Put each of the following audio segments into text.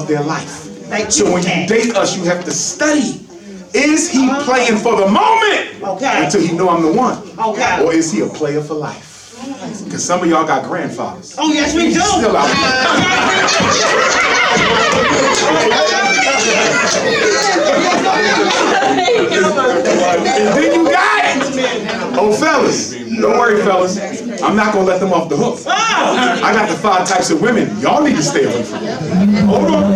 of their life. So when you date us, you have to study. Is he playing for the moment until he know I'm the one? Or is he a player for life? Because some of y'all got grandfathers. Oh, yes, we do. Still out and then you got it. Oh, fellas, don't worry, fellas. I'm not going to let them off the hook. I got the 5 types of women. Y'all need to stay away from them. Hold on.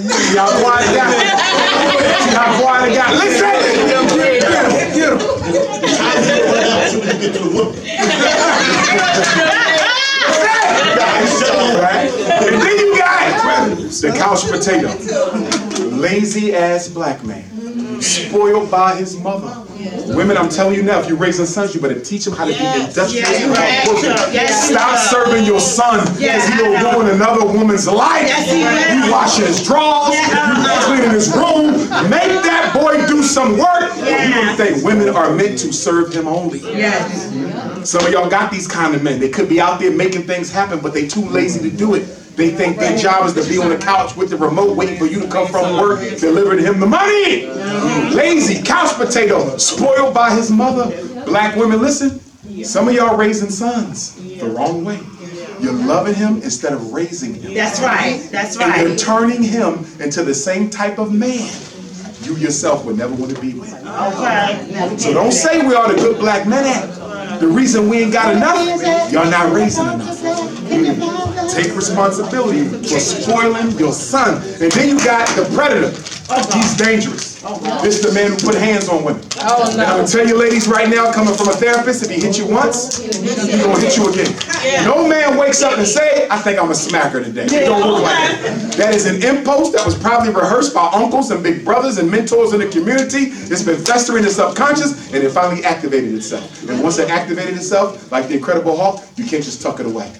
See how quiet it got? See how quiet it got? Listen. Get him. Right? And then you got the couch potato. Lazy ass black man. Spoiled by his mother. Women, I'm telling you now, if you're raising sons, you better teach them how to be industrious and hardworking. Stop serving your son because he'll ruin another woman's life. You washing his drawers, you cleaning his room. Make that boy do some work. You don't think women are meant to serve him only. Some of y'all got these kind of men. They could be out there making things happen, but they too lazy to do it. They think their job is to be on the couch with the remote waiting for you to come from work, delivering him the money. Lazy, couch potato, spoiled by his mother. Black women, listen, some of y'all raising sons the wrong way. You're loving him instead of raising him. That's right. That's right. And you're turning him into the same type of man you yourself would never want to be with. So don't say we are the good black men at. The reason we ain't got enough, y'all not raising enough. Take responsibility for spoiling your son. And then you got the predator. He's dangerous. This is the man who put hands on women. And I'm going to tell you ladies right now, coming from a therapist, if he hit you once, he's going to hit you again. No man wakes up and say, I think I'm a smacker today. It don't look like that. That is an impulse that was probably rehearsed by uncles and big brothers and mentors in the community. It's been festering in the subconscious, and it finally activated itself. And once it activated itself, like the Incredible Hulk, you can't just tuck it away.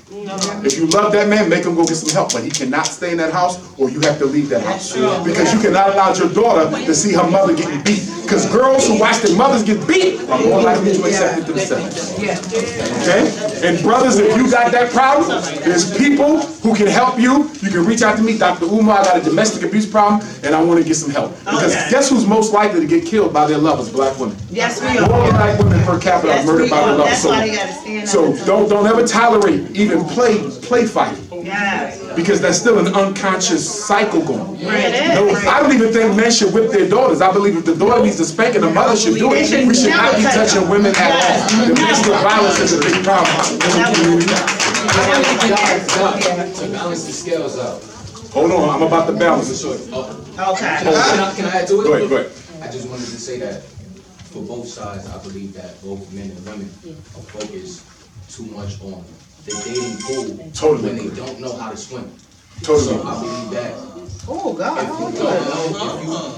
If you love that man, make him go get some help. But he cannot stay in that house, or you have to leave that house. Because you cannot allow your daughter to see her mother getting beat. Because girls who watch their mothers get beat are more likely to accept it themselves. Okay? And brothers, if you got that problem, there's people who can help you. You can reach out to me, Dr. Umar. I got a domestic abuse problem, and I want to get some help. Because guess who's most likely to get killed by their lovers? Black women. Yes, we are. More black women per capita are murdered by their lovers. So don't ever tolerate even play fighting. Because that's still an unconscious cycle going. No, I don't even think men should whip their daughters. I believe if the daughter needs to spank and the mother should do it, we should not be touching women at all. Domestic violence is a big problem. To balance the scales out. Hold on, I'm about to balance it. Okay. Can I add to it? Go ahead. I just wanted to say that for both sides, I believe that both men and women are focused too much on the dating pool when they don't know how to swim. So I believe that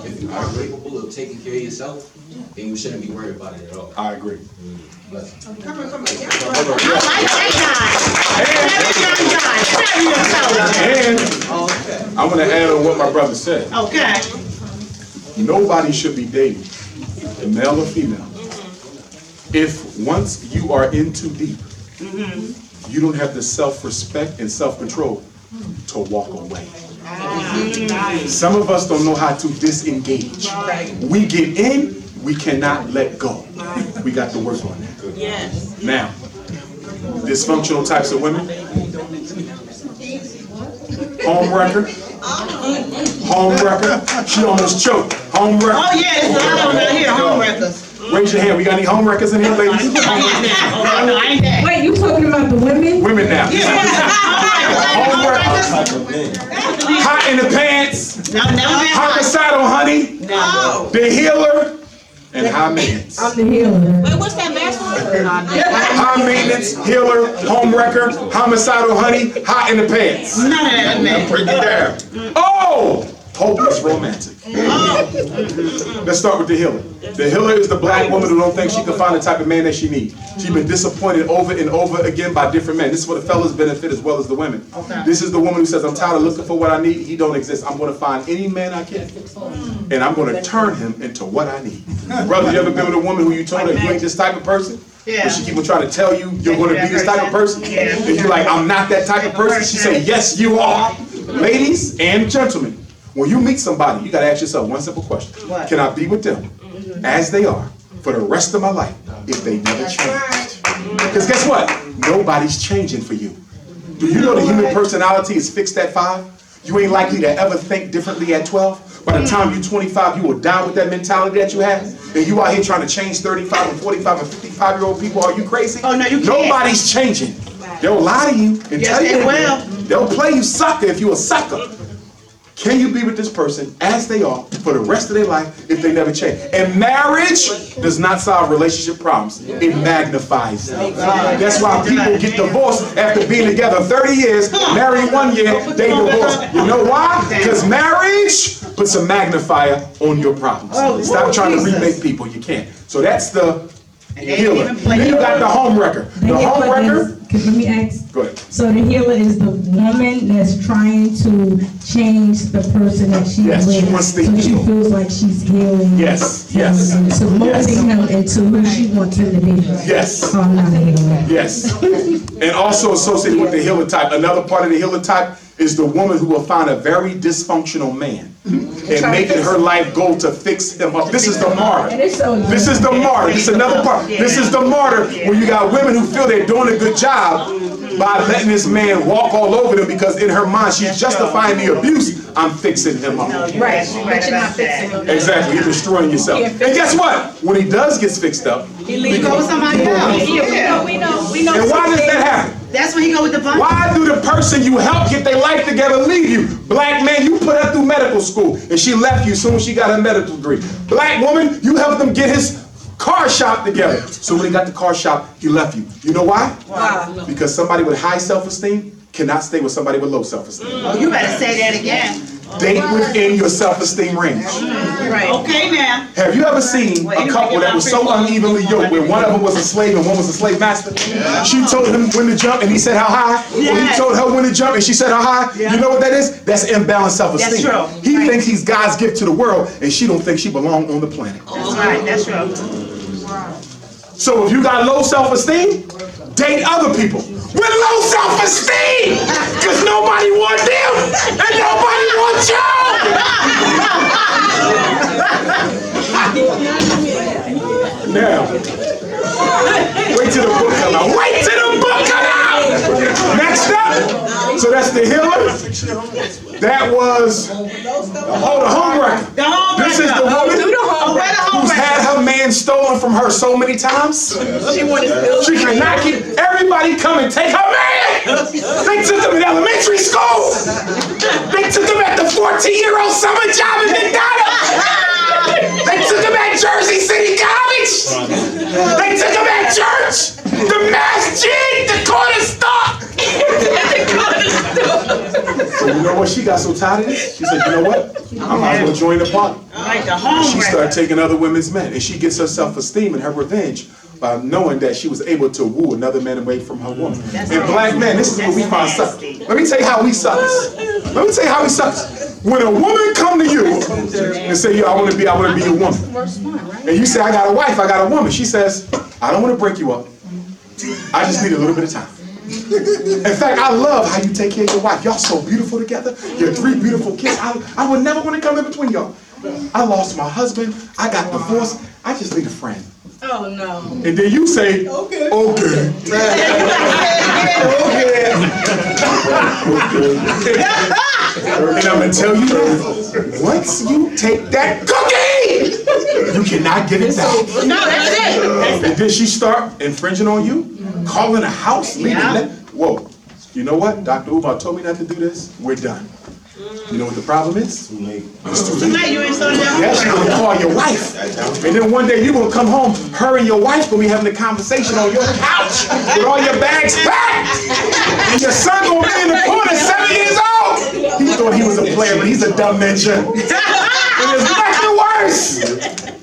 if you are capable of taking care of yourself, then you shouldn't be worried about it at all. I agree. Come on. I like that guy. And I'm going to add on what my brother said. Okay. Nobody should be dating, a male or female, if once you are in too deep, you don't have the self-respect and self-control to walk away. Some of us don't know how to disengage. We get in, we cannot let go. We got to work on that. Now, dysfunctional types of women. Homewrecker. She almost choked. Homewrecker. Oh yeah, it's a lot of them out here, homewreckers. Raise your hand. We got any homewreckers in here, ladies? Wait, you talking about the women? Women now. Homewreckers. Hot in the pants. Homicidal honey. The healer. And high maintenance. I'm the healer. Wait, what's that basketball? High maintenance, healer, homewrecker, homicidal honey, hot in the pants. None of that, man. Break it down. Oh! Hopeless romantic. Let's start with the healer. The healer is the black woman who don't think she can find the type of man that she needs. She's been disappointed over and over again by different men. This is where the fellas benefit as well as the women. This is the woman who says, I'm tired of looking for what I need. He don't exist. I'm going to find any man I can. And I'm going to turn him into what I need. Brother, you ever been with a woman who you told her you ain't this type of person? But she keep on trying to tell you you're going to be this type of person? And you're like, I'm not that type of person. She say, yes, you are. Ladies and gentlemen, when you meet somebody, you gotta ask yourself one simple question. What? Can I be with them as they are for the rest of my life if they never changed? Because guess what? Nobody's changing for you. Do you know the human personality is fixed at 5? You ain't likely to ever think differently at 12. By the time you're 25, you will die with that mentality that you have. And you out here trying to change 35 and 45 and 55-year-old people. Are you crazy? Oh, no, you can't. Nobody's changing. They'll lie to you and tell you they will. They'll play you sucker if you're a sucker. Can you be with this person as they are for the rest of their life if they never change? And marriage does not solve relationship problems. It magnifies them. That's why people get divorced after being together 30 years, married 1 year, they divorce. You know why? Because marriage puts a magnifier on your problems. Stop trying to remake people. You can't. So that's the healer. Then you got the home wrecker. The home wrecker. Let me ask. Go ahead. So the healer is the woman that's trying to change the person that she's Yes, she with, wants to so she heal. feels like she's healing. Yes, him, yes. and so molding him into who she wants him to be. Yes. Oh, I'm not a healer. Yes. And also associated with the healer type, another part of the healer type is the woman who will find a very dysfunctional man and make it her life goal to fix him up. This is the martyr. This is the martyr. This is another part. This is the martyr where you got women who feel they're doing a good job by letting this man walk all over them because in her mind she's justifying the abuse. I'm fixing him up. Right, but you're not fixing him. Exactly. You're destroying yourself. And guess what? When he does get fixed up, He go with somebody else. We know. and why does that happen? That's when he go with the bunch. Why do the person you help get their life together leave you? Black man, you put her through medical school and she left you as soon as she got her medical degree. Black woman, you helped them get his car shop together. So when he got the car shop, he left you. You know why? Why? Because somebody with high self-esteem cannot stay with somebody with low self-esteem. Oh, you better say that again. Date within your self-esteem range. Right. Okay now. Have you ever seen a couple that was so unevenly yoked where one of them was a slave and one was a slave master? She told him when to jump and he said how high. Or he told her when to jump and she said how high. You know what that is? That's imbalanced self-esteem. That's true. He thinks he's God's gift to the world and she don't think she belongs on the planet. That's right. That's true. So if you got low self-esteem, date other people with low self-esteem, because nobody wants them and nobody wants you. Now, wait till the book come out. Wait till the book come out. Next up, so that's the healer. That was the home wrecker. This is the woman who's had her man stolen from her so many times. She cannot keep everybody come and take her man. They took him in elementary school. They took him at the 14-year-old summer job in McDonald's. They took him at Jersey City College. They took him at church. The masjid, the corner store. So you know what? She got so tired of this. She said, you know what? I might as well join the party. Like the home She started taking other women's men, and she gets her self-esteem and her revenge by knowing that she was able to woo another man away from her woman. And black men, this is where we find suckers. Let me tell you how we suckers. Let me tell you how we suckers. When a woman come to you and say, yo, I want to be your woman, and you say, I got a wife, I got a woman, she says, I don't want to break you up. I just need a little bit of time. In fact, I love how you take care of your wife. Y'all so beautiful together. Your 3 beautiful kids. I would never want to come in between y'all. I lost my husband. I got divorced. I just need a friend. Oh no. And then you say, okay. Okay. And I'm going to tell you this. Once you take that cookie, you cannot get it back. No, that's it. And then she start infringing on you, calling a house, leaving. Whoa. You know what? Dr. Umar told me not to do this. We're done. You know what the problem is? Too late. It's too late. Tonight you ain't starting that. Yes, you're gonna call your wife. And then one day you're gonna come home, her and your wife gonna be having a conversation on your couch with all your bags packed. And your son gonna be in the corner, 7 years old. He thought he was a player, but he's a dumb ninja. And there's nothing worse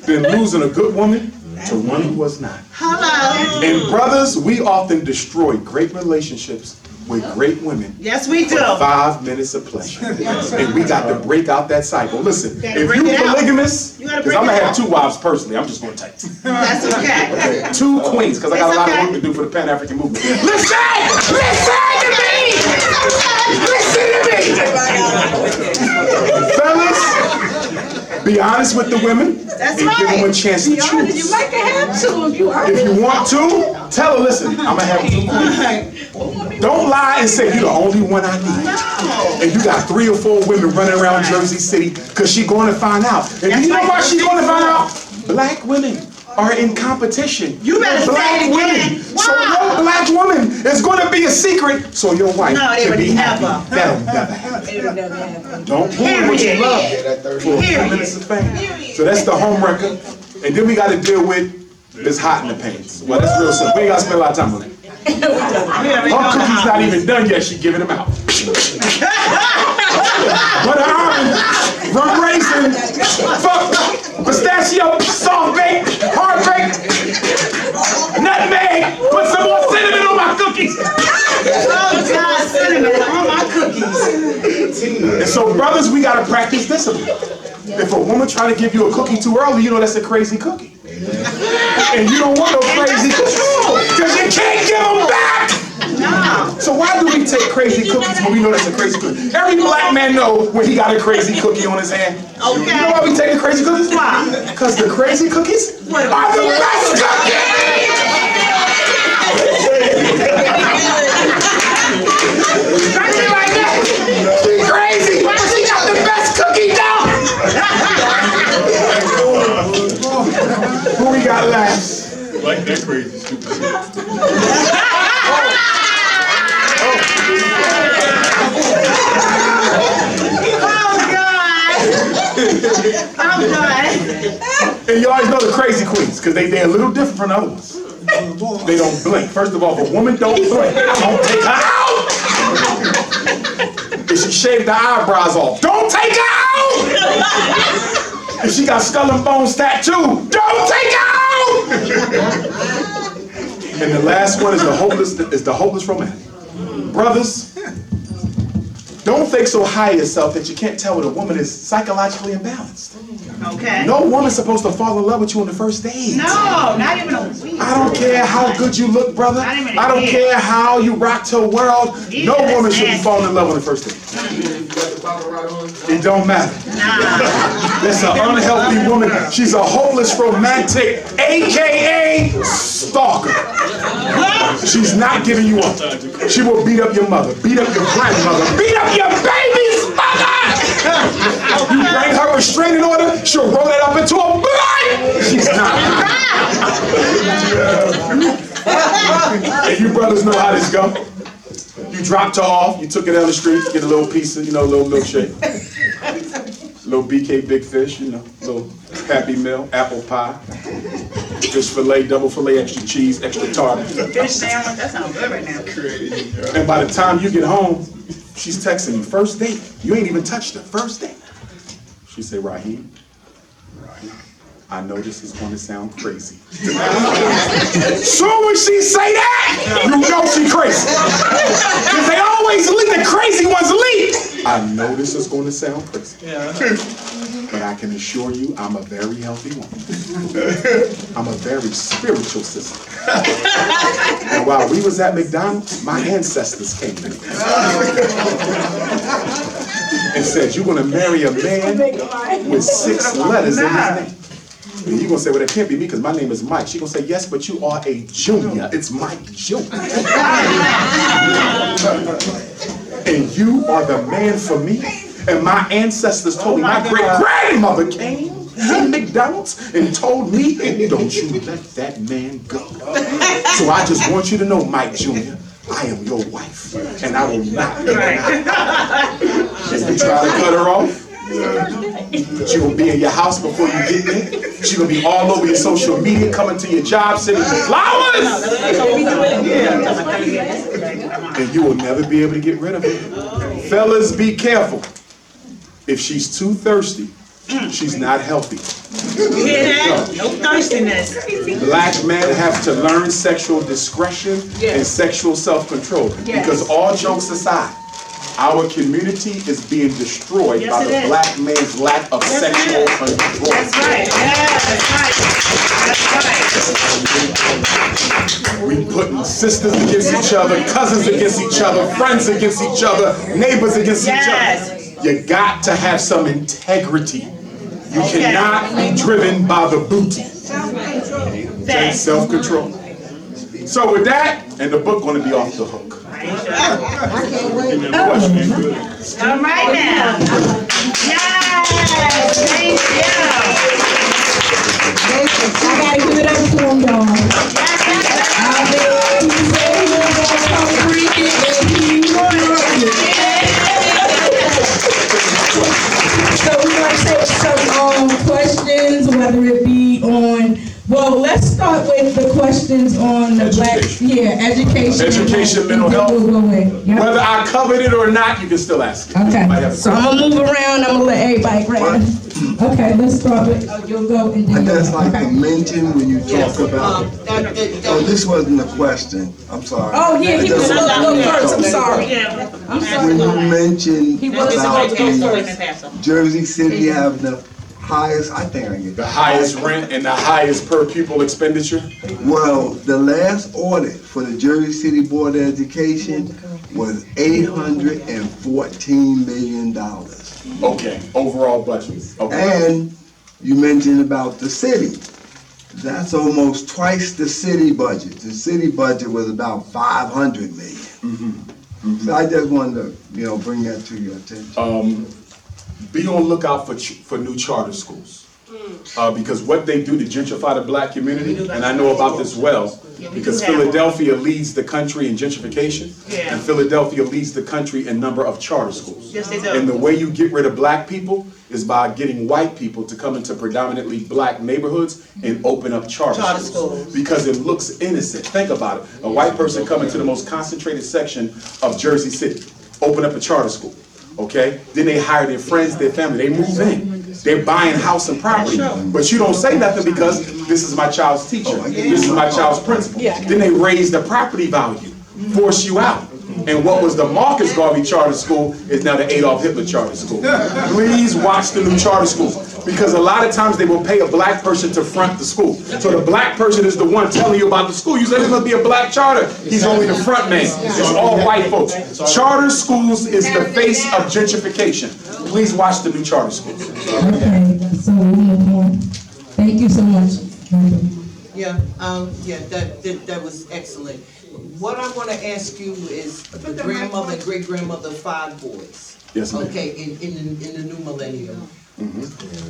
than losing a good woman to one who was not. Hello. And brothers, we often destroy great relationships with great women. Yes, we do. 5 minutes of pleasure. And we got to break out that cycle. Listen, if break you're it out. polygamous, You gotta because break I'm going it to have out. 2 wives personally. I'm just going to tell you. That's okay. 2 queens, because I got a lot of work to do for the Pan African movement. Listen to me! Listen to me! Fellas, be honest with the women. That's and give them a right. chance to Be honest, choose. you might have to if you are. If you want to, tell her, listen, I'm gonna have two queens. Don't lie and say you're the only one I need. And you got 3 or 4 women running around Jersey City because she's going to find out. And you know why she's going to find out? Black women are in competition. You better black say it women. again. So no black woman is going to be a secret so your wife No, they can would be happy. never. That'll never happen. Don't ruin what you love for a few minutes of fame. So that's the home record. And then we got to deal with this hot in the pants. Well, that's real simple. We ain't got to spend a lot of time on it. Her cookie's not even done yet. She giving them out. Butter almond, rum raisin, pistachio, soft baked, hard baked, nutmeg. Put some more cinnamon on my cookies. Oh God, cinnamon on my cookies. And so, brothers, we gotta practice discipline. If a woman try to give you a cookie too early, you know that's a crazy cookie. And you don't want no crazy cookies because you can't give them back. No. So why do we take crazy cookies when we know that's a crazy cookie? Every black man knows when he got a crazy cookie on his hand. Okay. You know why we take the crazy cookies? Why? Because the crazy cookies are the best cookies! Crazy like that! Crazy! But she got the best cookie down! Who we got last? Like that crazy stupid shit. I'm done. And you always know the crazy queens, because they're a little different from the other ones. They don't blink. First of all, if a woman don't blink, don't take her out! If she shaved her eyebrows off, don't take her out! If she got skull and bones tattoo, don't take her out! And the last one is the hopeless romantic. Brothers, don't think so high of yourself that you can't tell when a woman is psychologically imbalanced. Okay. No woman's supposed to fall in love with you on the first date. No, not even a week. I don't care how good you look, brother. Not even a I don't year. care how you rock to the world. Yeah, No that's woman should be nasty. falling in love on the first date. It don't matter. Nah. That's an unhealthy woman. She's a hopeless romantic, AKA stalker. She's not giving you up. She will beat up your mother, beat up your grandmother, beat up your baby's mother. You bring her restraining order, she'll roll it up into a blunt. She's not. And you brothers know how this go. You dropped her off, you took her down the street, get a little piece of, a little milkshake. Little BK Big Fish, little Happy Meal, apple pie, fish fillet, double fillet, extra cheese, extra tartar. Fish sandwich, that sounds good right now. And by the time you get home, she's texting you, first date. You ain't even touched her, first date. She said, Raheem, I know this is going to sound crazy. Soon as she say that, you know she crazy. Because they always leave, the crazy ones leave. I know this is going to sound crazy. But I can assure you, I'm a very healthy woman. I'm a very spiritual sister. And while we was at McDonald's, my ancestors came in and said, you're going to marry a man with 6 letters in his name. And you're going to say, well, that can't be me because my name is Mike. She's going to say, yes, but you are a junior. It's Mike Jr. And you are the man for me. And my ancestors told me, my great-grandmother came to McDonald's and told me, don't you let that man go. So I just want you to know, Mike Jr., I am your wife, and I will not be denied. If you try to cut her off, she will be in your house before you get there. She will be all over your social media, coming to your job, sending you flowers. And you will never be able to get rid of her. Fellas, be careful. If she's too thirsty, she's not healthy. You hear that? No thirstiness. Black men have to learn sexual discretion and sexual self-control. Because all jokes aside, Our community is being destroyed Yes, by it the is. black man's lack of Yes, it sexual is. control. That's right. Yeah, that's right. That's right. We putting sisters against each other, cousins against each other, friends against each other, neighbors against each Yes. other. You got to have some integrity. You Okay. cannot be driven by the booty. Thanks. Self-control. So with that, and the book going to be off the hook. All right now. Yes. Thank I gotta give it up to him, y'all. So we're gonna take some questions, whether it be on, well, let's start with the questions on the black, education. Education, mental health. We'll go with, yep. Whether I covered it or not, you can still ask it. Okay, Might have a so I'm gonna move around, I'm gonna let everybody grab. Okay, let's start with, you'll go and then. I just like to Okay. mention when you talk about, oh, this wasn't a question, I'm sorry. Oh, yeah, he was supposed to go first, I'm sorry. Yeah. I'm When sorry. you mentioned He wasn't about supposed to go the first. Jersey City having the highest, I think I get The highest rent and the highest per pupil expenditure. Well, the last audit for the Jersey City Board of Education was $814 million. Okay, overall budget. Okay. And you mentioned about the city. That's almost twice the city budget. The city budget was about 500 million. So I just wanted to, bring that to your attention. Be on lookout for new charter schools. Because what they do to gentrify the black community, and I know about this well, because Philadelphia leads the country in gentrification, and Philadelphia leads the country in number of charter schools. Yes, they do. And the way you get rid of black people is by getting white people to come into predominantly black neighborhoods and open up charter schools. Because it looks innocent. Think about it. A white person coming to the most concentrated section of Jersey City, open up a charter school. Okay? Then they hire their friends, their family, they move in. They're buying house and property. But you don't say nothing because this is my child's teacher. This is my child's principal. Then they raise the property value, force you out. And what was the Marcus Garvey Charter School is now the Adolf Hitler Charter School. Please watch the new charter schools. Because a lot of times they will pay a black person to front the school. So the black person is the one telling you about the school. You say there's going to be a black charter. He's only the front man. It's all white folks. Charter schools is the face of gentrification. Please watch the new charter schools. Okay, so we'll move on. Thank you so much. That was excellent. What I want to ask you is the grandmother and great-grandmother of 5 boys. Yes, ma'am. Okay, in the new millennium.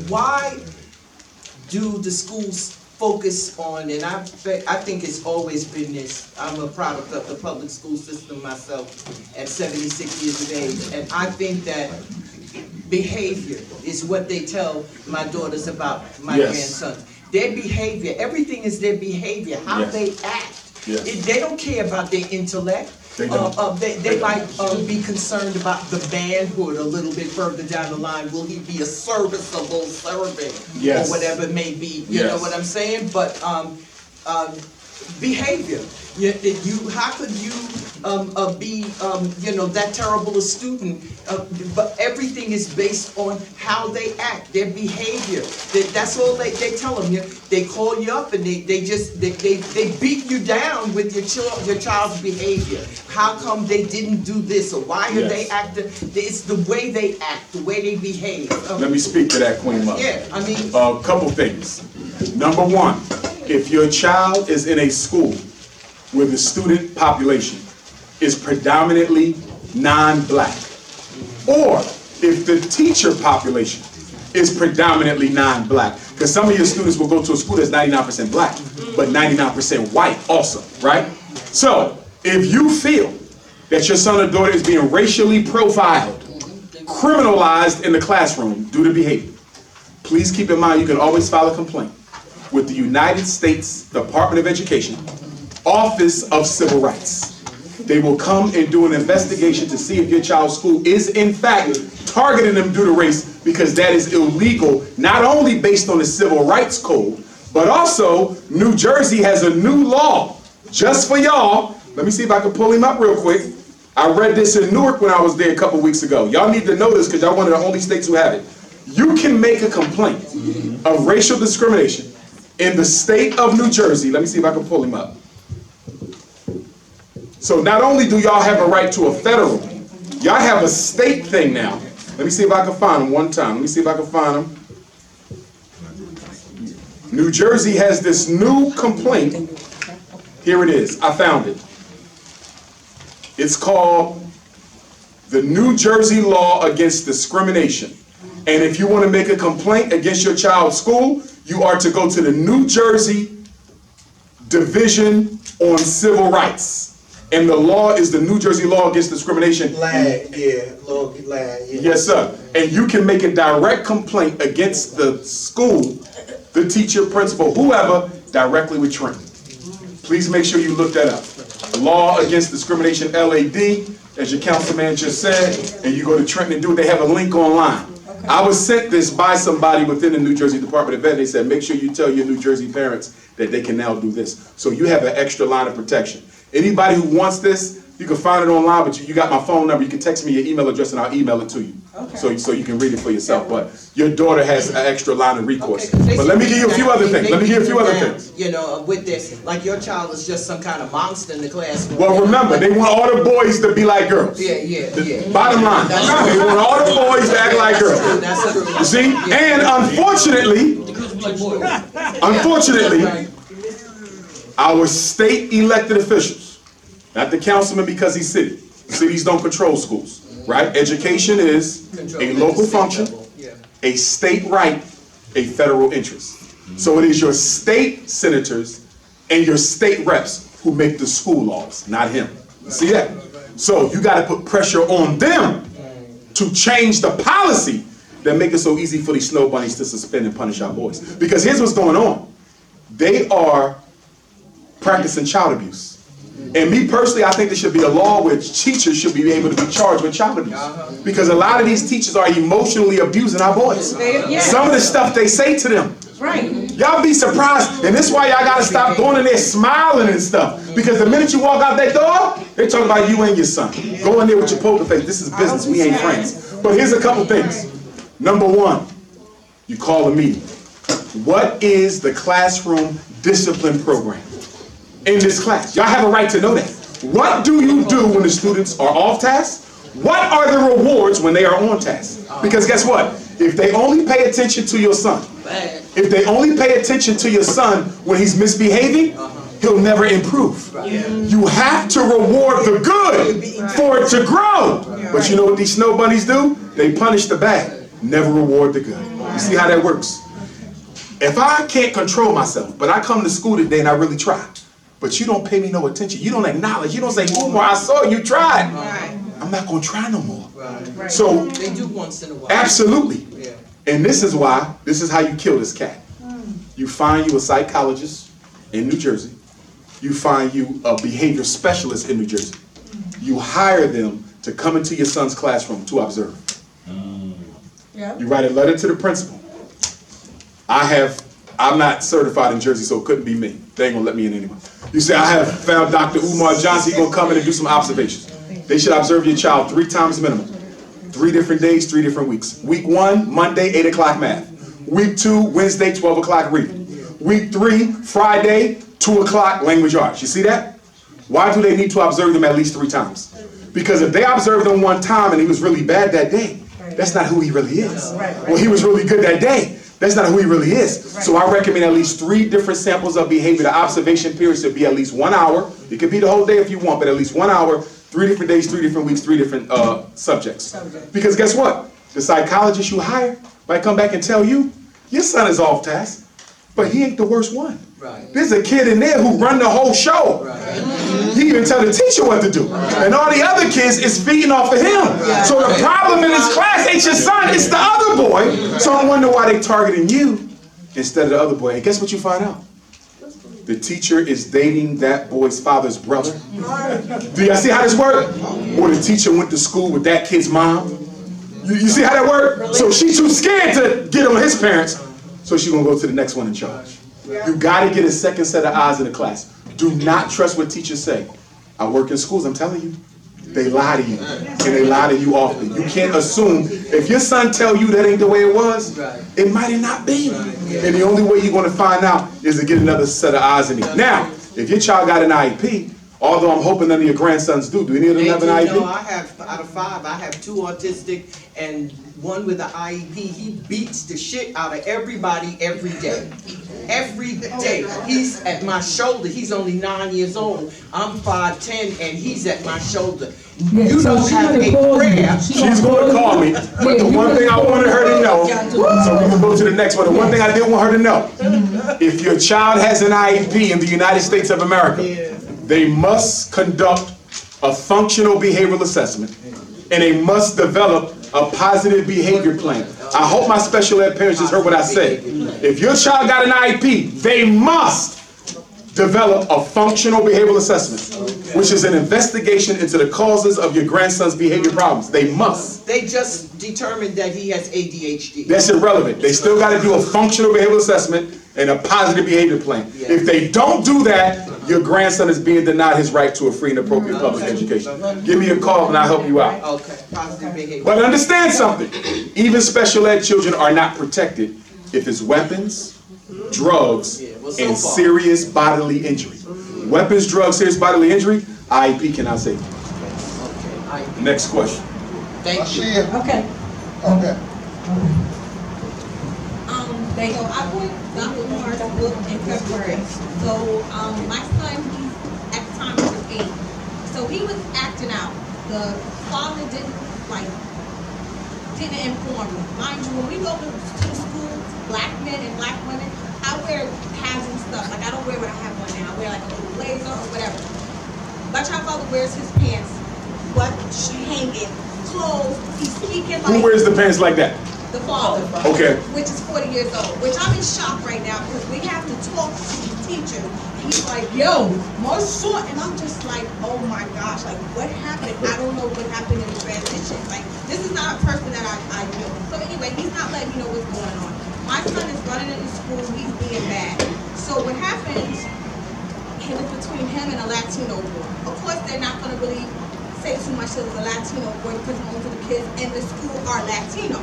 Why do the schools focus on, and I think it's always been this, I'm a product of the public school system myself at 76 years of age, and I think that behavior is what they tell my daughters about my grandsons. Their behavior, everything is their behavior, how they act. They don't care about their intellect. They might be concerned about the manhood a little bit further down the line. Will he be a serviceable servant or whatever it may be? You know what I'm saying? But behavior. How could you be that terrible a student? But everything is based on how they act, their behavior. That's all they tell them. They call you up and they beat you down with your child's behavior. How come they didn't do this, or why are they acting? It's the way they act, the way they behave. Let me speak to that, Queen Mother. Yeah, I mean, a couple things. Number one, if your child is in a school where the student population is predominantly non-black, or if the teacher population is predominantly non-black, because some of your students will go to a school that's 99% black, but 99% white also, right? So, if you feel that your son or daughter is being racially profiled, criminalized in the classroom due to behavior, please keep in mind you can always file a complaint with the United States Department of Education, Office of Civil Rights. They will come and do an investigation to see if your child's school is in fact targeting them due to race, because that is illegal, not only based on the Civil Rights Code, but also New Jersey has a new law just for y'all. Let me see if I can pull him up real quick. I read this in Newark when I was there a couple weeks ago. Y'all need to know this because y'all one of the only states who have it. You can make a complaint of racial discrimination in the state of New Jersey. Let me see if I can pull him up. So not only do y'all have a right to a federal, y'all have a state thing now. Let me see if I can find him one time. Let me see if I can find him. New Jersey has this new complaint. Here it is. I found it. It's called the New Jersey Law Against Discrimination. And if you want to make a complaint against your child's school, you are to go to the New Jersey Division on Civil Rights. And the law is the New Jersey Law Against Discrimination. Yes, sir. And you can make a direct complaint against the school, the teacher, principal, whoever, directly with Trenton. Please make sure you look that up. Law Against Discrimination, LAD, as your councilman just said, and you go to Trenton and do it. They have a link online. I was sent this by somebody within the New Jersey Department of Ed. They said, make sure you tell your New Jersey parents that they can now do this. So you have an extra line of protection. Anybody who wants this, you can find it online, but you got my phone number. You can text me your email address and I'll email it to you. Okay. So you can read it for yourself. But your daughter has an extra line of recourse. Okay, but let me give you a few other things. Let me give you a few other things. You know, with this, like your child is just some kind of monster in the classroom. Well, remember, they want all the boys to be like girls. Yeah. Bottom line, they want all the boys to act like girls. That's true. You see? And unfortunately, our state elected officials, not the councilman because he's city. Cities don't control schools, right? Education is a local function, a state right, a federal interest. So it is your state senators and your state reps who make the school laws, not him. See that? So you got to put pressure on them to change the policy that make it so easy for these snow bunnies to suspend and punish our boys. Because here's what's going on. They are practicing child abuse. And me personally, I think there should be a law where teachers should be able to be charged with child abuse. Because a lot of these teachers are emotionally abusing our boys. Some of the stuff they say to them. Right. Y'all be surprised. And this is why y'all gotta stop going in there smiling and stuff. Because the minute you walk out that door, they talking about you and your son. Go in there with your poker face. This is business. We ain't friends. But here's a couple things. Number one, you call a meeting. What is the classroom discipline program in this class? Y'all have a right to know that. What do you do when the students are off task? What are the rewards when they are on task? Because guess what? If they only pay attention to your son, if they only pay attention to your son when he's misbehaving, he'll never improve. You have to reward the good for it to grow. But you know what these snow bunnies do? They punish the bad, never reward the good. You see how that works? If I can't control myself, but I come to school today and I really try, but you don't pay me no attention, you don't acknowledge, you don't say, Umar, I saw you tried. I'm not going to try no more. So, they do once in a while. Absolutely. And this is why, this is how you kill this cat. You find you a psychologist in New Jersey. You find you a behavior specialist in New Jersey. You hire them to come into your son's classroom to observe. You write a letter to the principal. I'm not certified in Jersey, so it couldn't be me. They ain't gonna let me in anyway. You say, I have found Dr. Umar Johnson, he's gonna come in and do some observations. They should observe your child 3 times minimum. 3 different days, 3 different weeks. Week 1, Monday, 8 o'clock math. Week 2, Wednesday, 12 o'clock reading. Week 3, Friday, 2 o'clock language arts. You see that? Why do they need to observe them at least 3 times? Because if they observed them 1 time and he was really bad that day, that's not who he really is. Well, he was really good that day. That's not who he really is. So I recommend at least 3 different samples of behavior. The observation period should be at least 1 hour. It could be the whole day if you want, but at least 1 hour, 3 different days, 3 different weeks, 3 different subjects. Because guess what? The psychologist you hire might come back and tell you, your son is off task, but he ain't the worst one. There's a kid in there who run the whole show. He even tell the teacher what to do. And all the other kids is feeding off of him. So the problem in this class ain't your son, it's the other boy. So I wonder why they targeting you instead of the other boy. And guess what you find out? The teacher is dating that boy's father's brother. Do y'all see how this works? Or the teacher went to school with that kid's mom. You see how that works? So she's too scared to get on his parents, so she's gonna go to the next one in charge. You gotta get a second set of eyes in the class. Do not trust what teachers say. I work in schools, I'm telling you. They lie to you, and they lie to you often. You can't assume, if your son tell you that ain't the way it was, it might not be. And the only way you're gonna find out is to get another set of eyes in it. Now, if your child got an IEP, although I'm hoping none of your grandsons do any of them have an IEP? No, I have, out of 5, I have 2 autistic and 1 with an IEP. He beats the shit out of everybody every day. Every day. He's at my shoulder. He's only 9 years old. I'm 5'10", and he's at my shoulder. You don't have a prayer. She's going to call me, but the one thing I wanted her to know, so we can go to the next one, the one thing I did want her to know, if your child has an IEP in the United States of America, they must conduct a functional behavioral assessment, and they must develop a positive behavior plan. I hope my special ed parents just heard what I said. If your child got an IEP, they must develop a functional behavioral assessment, which is an investigation into the causes of your grandson's behavior problems. They must. They just determined that he has ADHD. That's irrelevant. They still got to do a functional behavioral assessment and a positive behavior plan. If they don't do that, your grandson is being denied his right to a free and appropriate public education. Give me a call and I'll help you out. Okay, positive behavior. But understand something. Even special ed children are not protected if it's weapons, drugs, and serious bodily injury. Weapons, drugs, serious bodily injury, IEP cannot save you. Next question. Thank you. Okay. Okay. They go, I bought Dr. Umar's book in February. So my son, at the time he was 8. So he was acting out. The father didn't inform me. Mind you, when we go to the school, black men and black women, I wear hats and stuff. Like I don't wear what I have on now. I wear like a little blazer or whatever. My child father wears his pants, butt hanging, clothes. He's speaking like. Who wears the pants like that? The father. Okay. Which is 40 years old. Which I'm in shock right now because we have to talk to the teacher. He's like, yo, more short. And I'm just like, oh my gosh, like what happened? I don't know what happened in the transition. Like, this is not a person that I know. So anyway, he's not letting me know what's going on. My son is running into school, he's being bad. So what happens, it was between him and a Latino boy. Of course, they're not gonna really say too much to the Latino boy because most of the kids in the school are Latino.